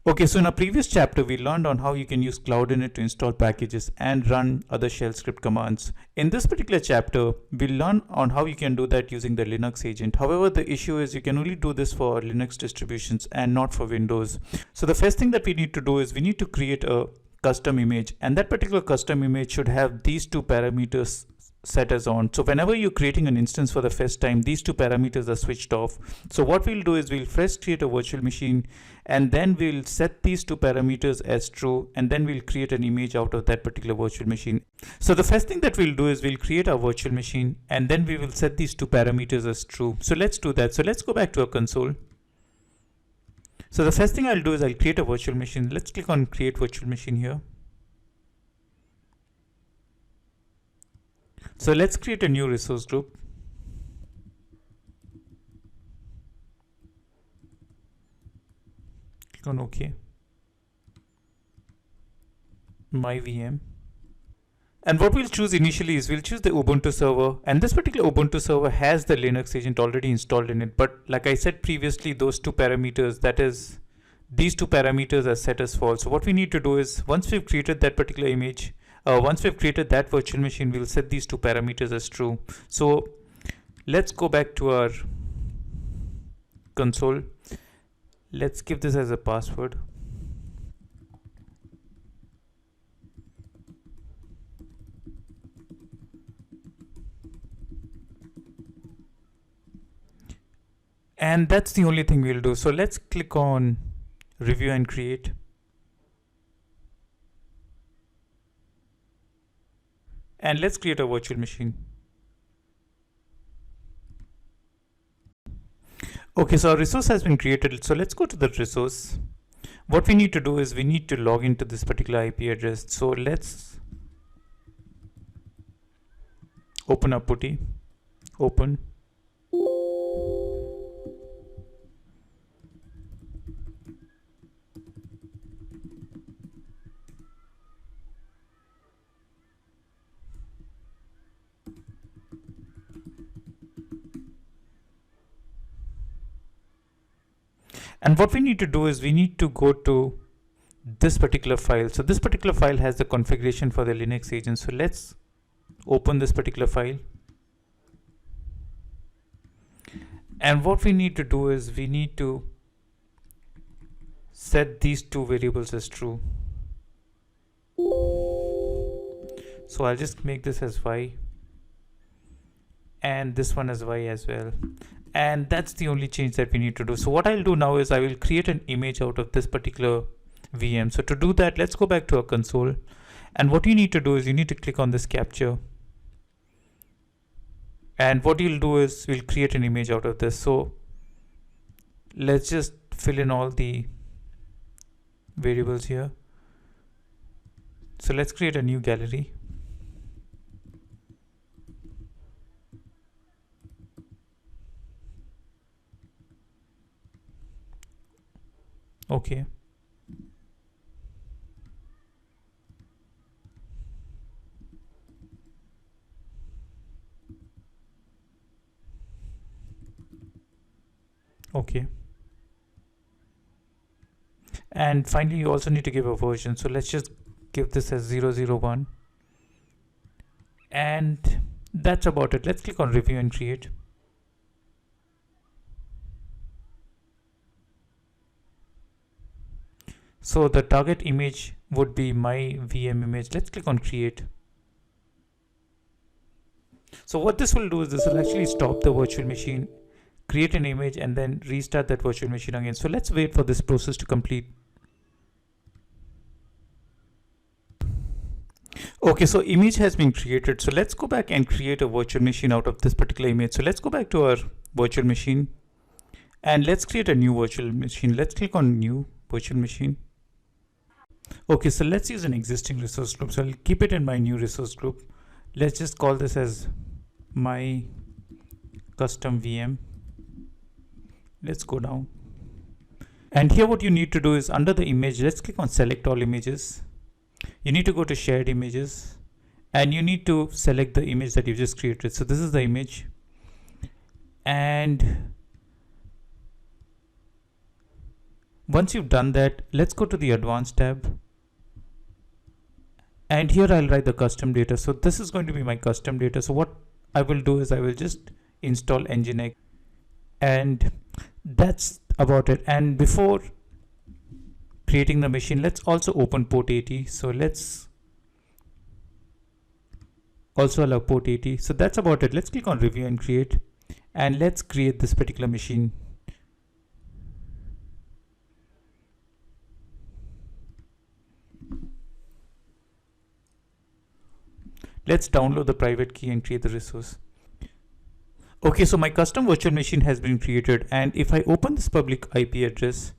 Okay, so in our previous chapter, we learned on how you can use Cloud Init to install packages and run other shell script commands. In this particular chapter, we'll learn on how you can do that using the Linux agent. However, the issue is you can only do this for Linux distributions and not for Windows. So the first thing that we need to do is we need to create a custom image, and that particular custom image should have these two parameters set as on. So whenever you're creating an instance for the first time, these two parameters are switched off. So what we'll do is we'll first create a virtual machine, and then we'll set these two parameters as true, and then we'll create an image out of that particular virtual machine. So the first thing that we'll do is we'll create our virtual machine, and then we will set these two parameters as true. So let's do that. So let's go back to our console. So the first thing I'll do is I'll create a virtual machine. Let's click on create virtual machine here. So let's create a new resource group. Click on OK. My VM. And what we'll choose initially is we'll choose the Ubuntu server, and this particular Ubuntu server has the Linux agent already installed in it. But like I said previously, those two parameters, that is, these two parameters are set as false. So what we need to do is once we've created that particular image, once we've created that virtual machine, we'll set these two parameters as true. So let's go back to our console. Let's give this as a password. And that's the only thing we'll do. So let's click on review and create. And let's create a virtual machine. Okay, so our resource has been created. So let's go to the resource. What we need to do is we need to log into this particular IP address. So let's open up PuTTY, open. And what we need to do is we need to go to this particular file. So this particular file has the configuration for the Linux agent. So let's open this particular file. And what we need to do is we need to set these two variables as true. So I'll just make this as y and this one as y as well. And that's the only change that we need to do. So what I'll do now is I will create an image out of this particular VM. So to do that, let's go back to our console. And what you need to do is you need to click on this capture. And what you'll do is we'll create an image out of this. So let's just fill in all the variables here. So let's create a new gallery. Okay. Okay. And finally, you also need to give a version. So let's just give this as 001. And that's about it. Let's click on review and create. So the target image would be my VM image. Let's click on create. So what this will do is this will actually stop the virtual machine, create an image, and then restart that virtual machine again. So let's wait for this process to complete. Okay, so image has been created. So let's go back and create a virtual machine out of this particular image. So let's go back to our virtual machine and let's create a new virtual machine. Let's click on new virtual machine. Okay, so let's use an existing resource group. So I'll keep it in my new resource group. Let's just call this as my custom VM. Let's go down. And here what you need to do is under the image, let's click on select all images. You need to go to shared images and you need to select the image that you just created. So this is the image. And Once you've done that, let's go to the advanced tab. And here I'll write the custom data. So this is going to be my custom data. So what I will do is I will just install Nginx, and that's about it. And before creating the machine, let's also open port 80. So let's also allow port 80. So that's about it. Let's click on review and create, and let's create this particular machine. Let's download the private key and create the resource. Okay, so my custom virtual machine has been created, and if I open this public IP address,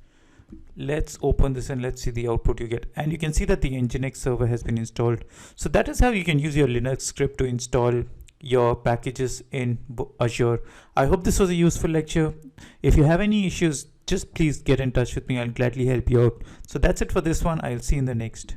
let's open this and let's see the output you get. And you can see that the Nginx server has been installed. So that is how you can use your Linux script to install your packages in Azure. I hope this was a useful lecture. If you have any issues, just please get in touch with me. I'll gladly help you out. So that's it for this one. I'll see you in the next.